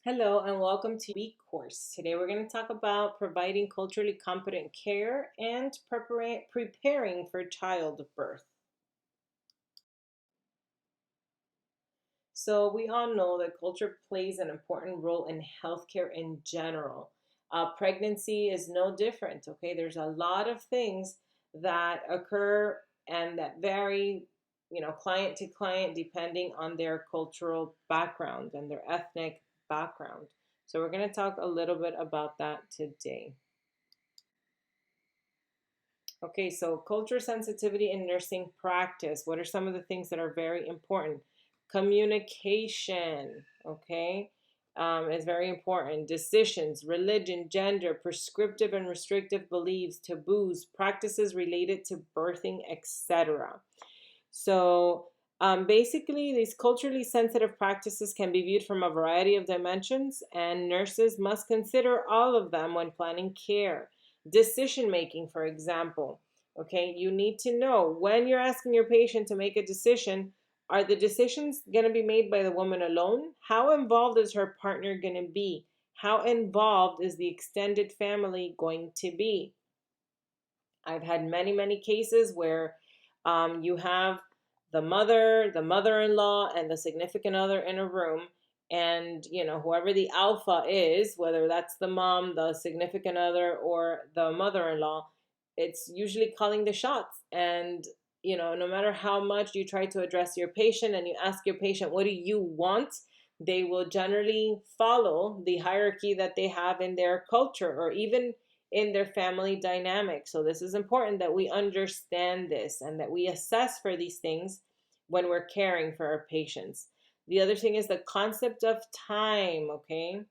Hello and welcome to week course. Today we're going to talk about providing culturally competent care and preparing for childbirth. So we all know that culture plays an important role in healthcare in general. Pregnancy is no different. Okay, there's a lot of things that occur and that vary, client to client depending on their cultural background and their ethnic background. So we're going to talk a little bit about that today. Okay, so culture sensitivity in nursing practice. What are some of the things that are very important? Communication, okay, is very important. Decisions, religion, gender, prescriptive and restrictive beliefs, taboos, practices related to birthing, etc. So basically, these culturally sensitive practices can be viewed from a variety of dimensions, and nurses must consider all of them when planning care. Decision making, for example. Okay, you need to know when you're asking your patient to make a decision, are the decisions going to be made by the woman alone? How involved is her partner going to be? How involved is the extended family going to be? I've had many, many cases where you have the mother, the mother-in-law, and the significant other in a room, and whoever the alpha is, whether that's the mom, the significant other, or the mother-in-law, it's usually calling the shots. And no matter how much you try to address your patient and you ask your patient, what do you want? They will generally follow the hierarchy that they have in their culture or even in their family dynamic. So this is important that we understand this and that we assess for these things when we're caring for our patients. The other thing is the concept of time, okay?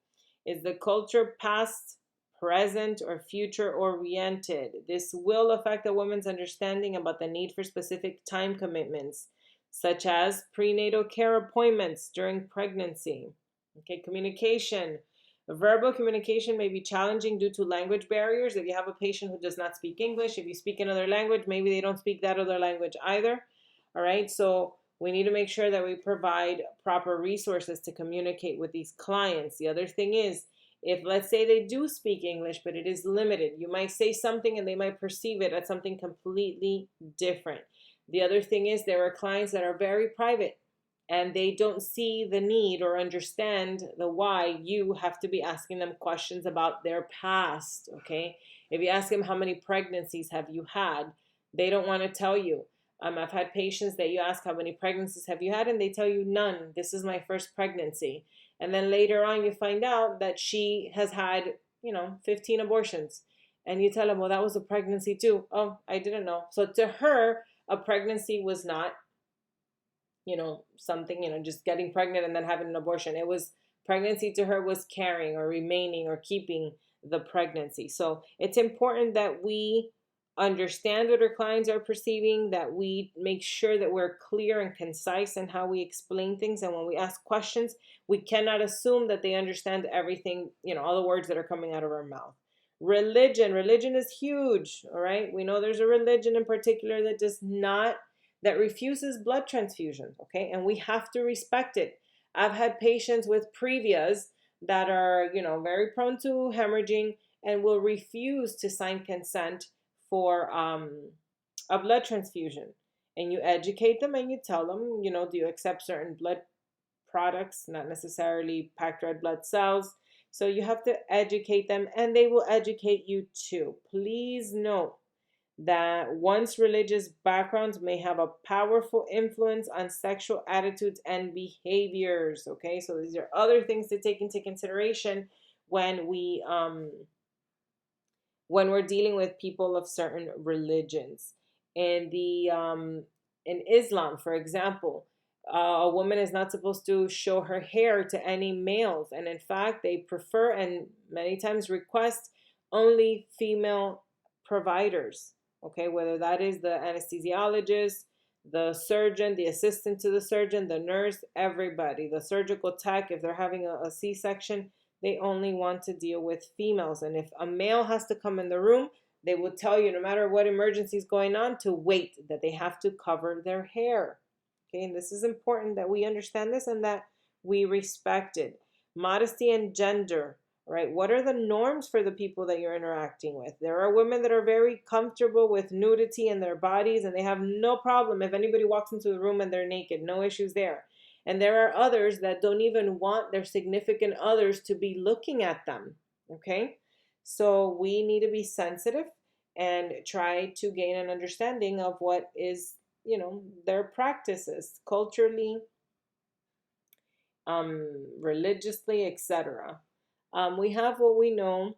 Is the culture past, present, or future oriented? This will affect a woman's understanding about the need for specific time commitments, such as prenatal care appointments during pregnancy. Okay, communication. Verbal communication may be challenging due to language barriers. If you have a patient who does not speak English, if you speak another language, maybe they don't speak that other language either. All right, so we need to make sure that we provide proper resources to communicate with these clients. The other thing is, if let's say they do speak English, but it is limited, you might say something and they might perceive it as something completely different. The other thing is there are clients that are very private and they don't see the need or understand the why you have to be asking them questions about their past. Okay, if you ask them how many pregnancies have you had, they don't want to tell you. I've had patients that you ask how many pregnancies have you had and they tell you none. This is my first pregnancy. And then later on you find out that she has had 15 abortions, and you tell them, well, that was a pregnancy too. Oh, I didn't know. So to her, a pregnancy was not something, just getting pregnant and then having an abortion. It was pregnancy to her was carrying or remaining or keeping the pregnancy. So it's important that we understand what our clients are perceiving, that we make sure that we're clear and concise in how we explain things. And when we ask questions, we cannot assume that they understand everything, all the words that are coming out of our mouth. Religion is huge. All right, we know there's a religion in particular that refuses blood transfusions, okay? And we have to respect it. I've had patients with previas that are, very prone to hemorrhaging and will refuse to sign consent for a blood transfusion. And you educate them and you tell them, do you accept certain blood products, not necessarily packed red blood cells. So you have to educate them and they will educate you too. Please note that one's religious background may have a powerful influence on sexual attitudes and behaviors. Okay, so these are other things to take into consideration when we're dealing with people of certain religions. In the in Islam, for example, a woman is not supposed to show her hair to any males, and in fact, they prefer and many times request only female providers. Okay, whether that is the anesthesiologist, the surgeon, the assistant to the surgeon, the nurse, everybody, the surgical tech, if they're having a C-section, they only want to deal with females. And if a male has to come in the room, they will tell you, no matter what emergency is going on, to wait, that they have to cover their hair. Okay, and this is important that we understand this and that we respect it. Modesty and gender, right? What are the norms for the people that you're interacting with? There are women that are very comfortable with nudity in their bodies and they have no problem if anybody walks into the room and they're naked, no issues there. And there are others that don't even want their significant others to be looking at them, okay? So we need to be sensitive and try to gain an understanding of what is, their practices culturally, religiously, etc. We have what we know,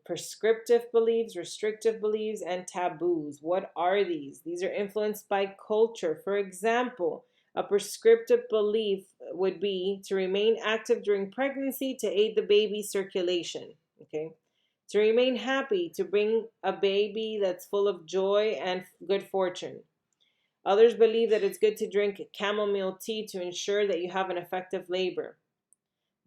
prescriptive beliefs, restrictive beliefs, and taboos. What are these? These are influenced by culture. For example, a prescriptive belief would be to remain active during pregnancy to aid the baby's circulation. Okay. To remain happy, to bring a baby that's full of joy and good fortune. Others believe that it's good to drink chamomile tea to ensure that you have an effective labor.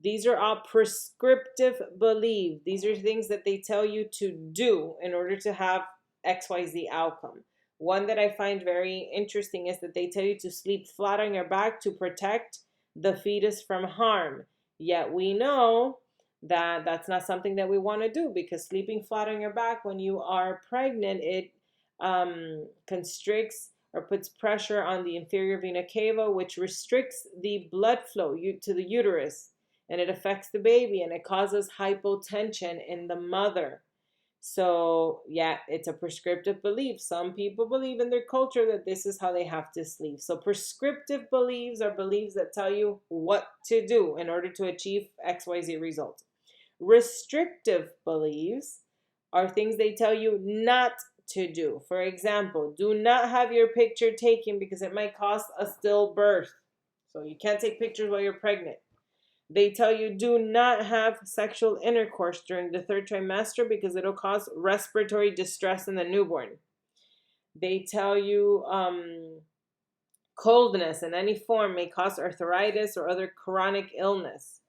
These are all prescriptive beliefs. These are things that they tell you to do in order to have XYZ outcome. One that I find very interesting is that they tell you to sleep flat on your back to protect the fetus from harm. Yet we know that that's not something that we want to do, because sleeping flat on your back when you are pregnant, it constricts or puts pressure on the inferior vena cava, which restricts the blood flow to the uterus, and it affects the baby and it causes hypotension in the mother. So, yeah, it's a prescriptive belief. Some people believe in their culture that this is how they have to sleep. So, prescriptive beliefs are beliefs that tell you what to do in order to achieve XYZ results. Restrictive beliefs are things they tell you not to do. For example, do not have your picture taken because it might cause a stillbirth. So, you can't take pictures while you're pregnant. They tell you do not have sexual intercourse during the third trimester because it'll cause respiratory distress in the newborn. They tell you coldness in any form may cause arthritis or other chronic illness.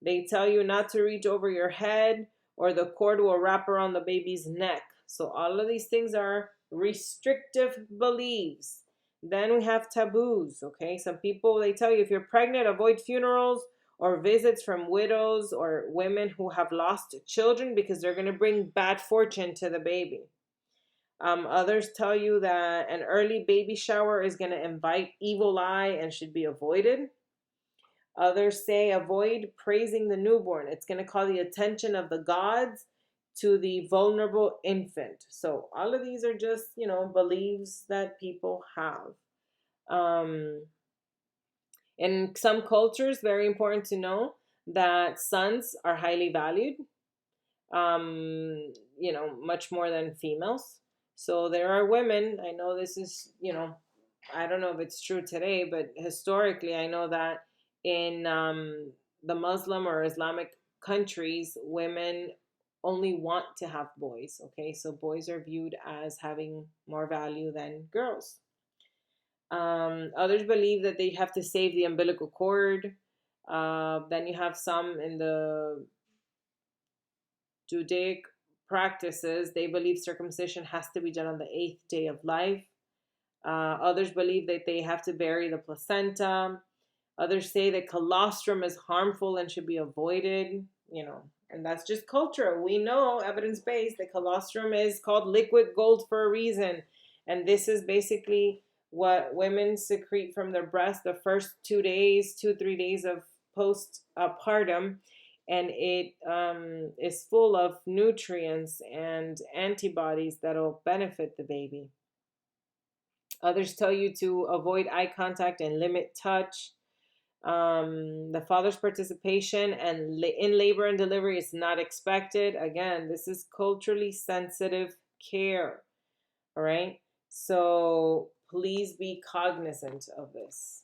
They tell you not to reach over your head or the cord will wrap around the baby's neck. So all of these things are restrictive beliefs. Then we have taboos, okay? Some people, they tell you if you're pregnant, avoid funerals or visits from widows or women who have lost children because they're going to bring bad fortune to the baby. Others tell you that an early baby shower is going to invite evil eye and should be avoided. Others say avoid praising the newborn. It's going to call the attention of the gods to the vulnerable infant. So all of these are just, beliefs that people have. In some cultures, very important to know that sons are highly valued, much more than females. So there are women, I know this is, I don't know if it's true today, but historically, I know that in the Muslim or Islamic countries, women only want to have boys, okay? So boys are viewed as having more value than girls. Others believe that they have to save the umbilical cord. Then you have some in the Judaic practices, they believe circumcision has to be done on the 8th day of life. Others believe that they have to bury the placenta. Others say that colostrum is harmful and should be avoided, and that's just culture. We know, evidence-based, that colostrum is called liquid gold for a reason. And this is basically what women secrete from their breast the first 3 days of postpartum. And it is full of nutrients and antibodies that'll benefit the baby. Others tell you to avoid eye contact and limit touch. The father's participation and in labor and delivery is not expected. Again, this is culturally sensitive care. All right. So please be cognizant of this.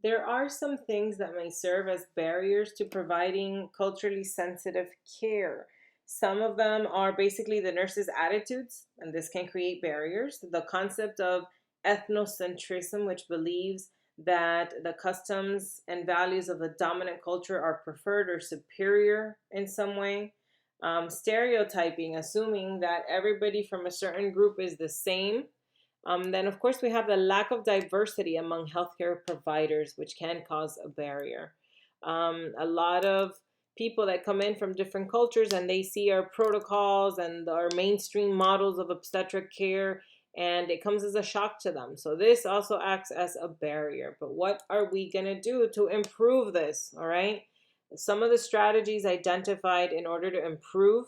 There are some things that may serve as barriers to providing culturally sensitive care. Some of them are basically the nurse's attitudes, and this can create barriers. The concept of ethnocentrism, which believes that the customs and values of the dominant culture are preferred or superior in some way. Stereotyping, assuming that everybody from a certain group is the same. Then, of course, we have the lack of diversity among healthcare providers, which can cause a barrier. A lot of people that come in from different cultures and they see our protocols and our mainstream models of obstetric care, and it comes as a shock to them. So, this also acts as a barrier. But what are we going to do to improve this? All right. Some of the strategies identified in order to improve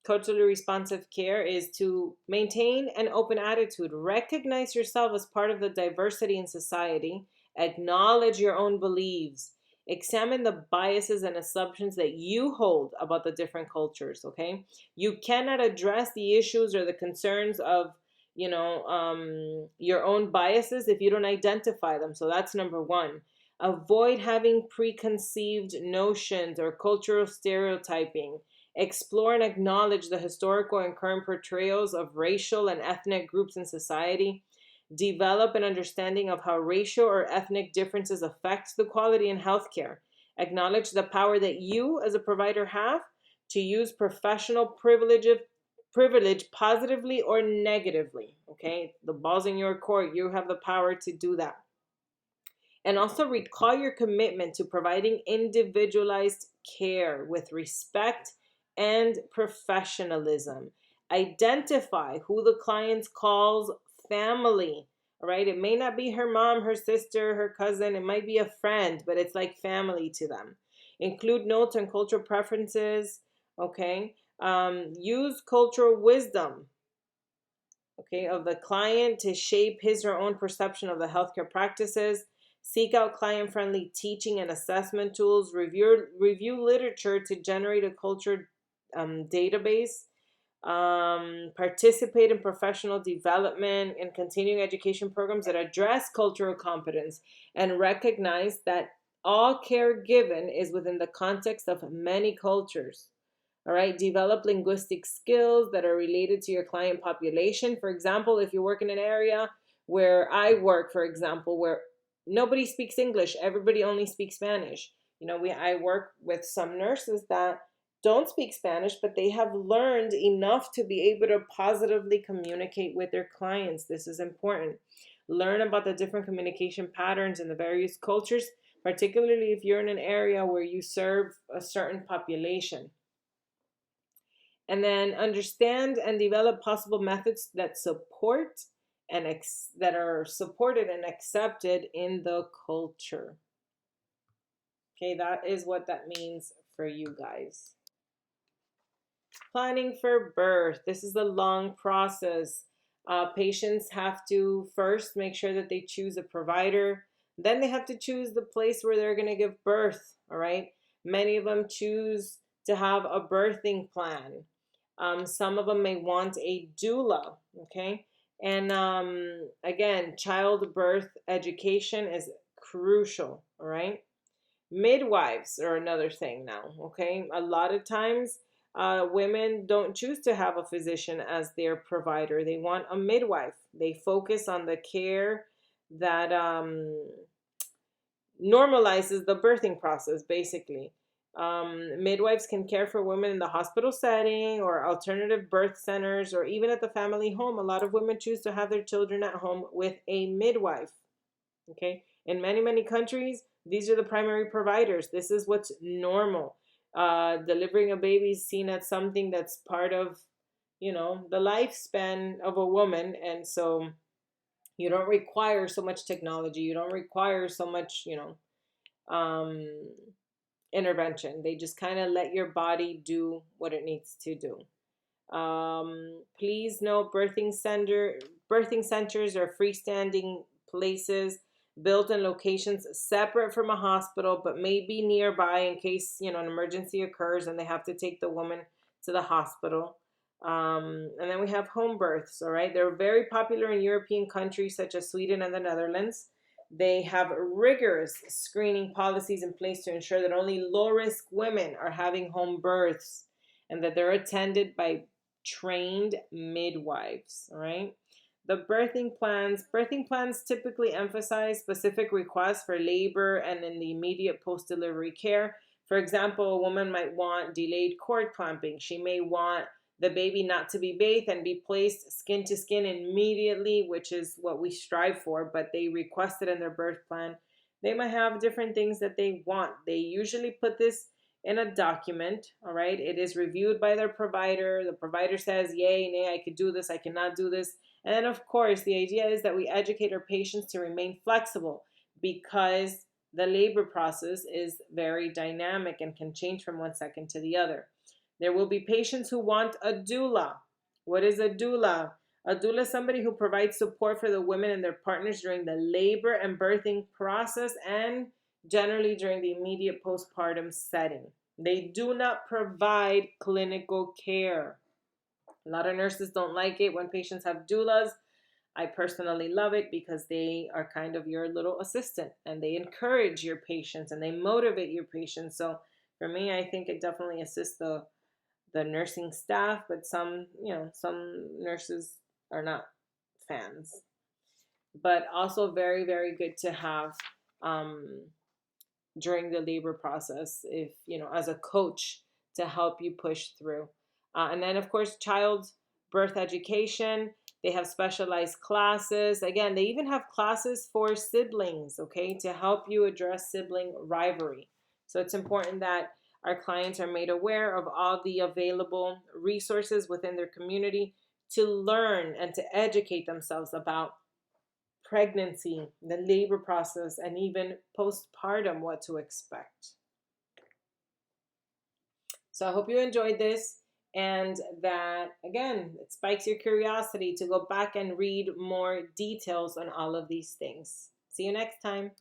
culturally responsive care is to maintain an open attitude, recognize yourself as part of the diversity in society, acknowledge your own beliefs, examine the biases and assumptions that you hold about the different cultures. Okay, you cannot address the issues or the concerns of your own biases if you don't identify them. So that's number one. Avoid having preconceived notions or cultural stereotyping. Explore and acknowledge the historical and current portrayals of racial and ethnic groups in society. Develop an understanding of how racial or ethnic differences affect the quality in healthcare. Acknowledge the power that you as a provider have to use professional privilege positively or negatively. Okay, the ball's in your court. You have the power to do that. And also recall your commitment to providing individualized care with respect and professionalism. Identify who the client calls family. All right, it may not be her mom, her sister, her cousin, it might be a friend, but it's like family to them. Include notes on cultural preferences. Okay, use cultural wisdom, okay, of the client to shape his or her own perception of the healthcare practices. Seek out client-friendly teaching and assessment tools. Review literature to generate a culture database. Participate in professional development and continuing education programs that address cultural competence, and recognize that all care given is within the context of many cultures. All right, develop linguistic skills that are related to your client population. For example, if you work in an area where I work, for example, where nobody speaks English, everybody only speaks Spanish. I work with some nurses that don't speak Spanish, but they have learned enough to be able to positively communicate with their clients. This is important. Learn about the different communication patterns in the various cultures, particularly if you're in an area where you serve a certain population. And then understand and develop possible methods that support and that are supported and accepted in the culture. Okay, that is what that means for you guys. Planning for birth. This is a long process. Patients have to first make sure that they choose a provider. Then they have to choose the place where they're going to give birth. All right. Many of them choose to have a birthing plan. Some of them may want a doula. Okay. And again, childbirth education is crucial. All right. Midwives are another thing now. Okay. A lot of times, women don't choose to have a physician as their provider. They want a midwife. They focus on the care that normalizes the birthing process, basically. Midwives can care for women in the hospital setting or alternative birth centers or even at the family home. A lot of women choose to have their children at home with a midwife. Okay. In many, many countries, these are the primary providers. This is what's normal. Delivering a baby is seen as something that's part of, the lifespan of a woman. And so you don't require so much technology. You don't require so much, intervention. They just kind of let your body do what it needs to do. Please note birthing centers are freestanding places built in locations separate from a hospital, but may be nearby in case an emergency occurs and they have to take the woman to the hospital. And then we have home births. All right, they're very popular in European countries such as Sweden and the Netherlands. They have rigorous screening policies in place to ensure that only low-risk women are having home births and that they're attended by trained midwives. All right. The birthing plans typically emphasize specific requests for labor and in the immediate post-delivery care. For example, a woman might want delayed cord clamping. She may want the baby not to be bathed and be placed skin to skin immediately, which is what we strive for, but they request it in their birth plan. They might have different things that they want. They usually put this in a document, all right? It is reviewed by their provider. The provider says, yay, nay, I could do this, I cannot do this. And then, of course, the idea is that we educate our patients to remain flexible, because the labor process is very dynamic and can change from one second to the other. There will be patients who want a doula. What is a doula? A doula is somebody who provides support for the women and their partners during the labor and birthing process, and generally during the immediate postpartum setting. They do not provide clinical care. A lot of nurses don't like it when patients have doulas. I personally love it because they are kind of your little assistant, and they encourage your patients and they motivate your patients. So for me, I think it definitely assists the nursing staff, but some nurses are not fans. But also very, very good to have um, during the labor process, if as a coach, to help you push through. And then, of course, child birth education. They have specialized classes. Again, they even have classes for siblings, okay, to help you address sibling rivalry. So it's important that our clients are made aware of all the available resources within their community to learn and to educate themselves about pregnancy, the labor process, and even postpartum, what to expect. So I hope you enjoyed this, and that, again, it spikes your curiosity to go back and read more details on all of these things. See you next time.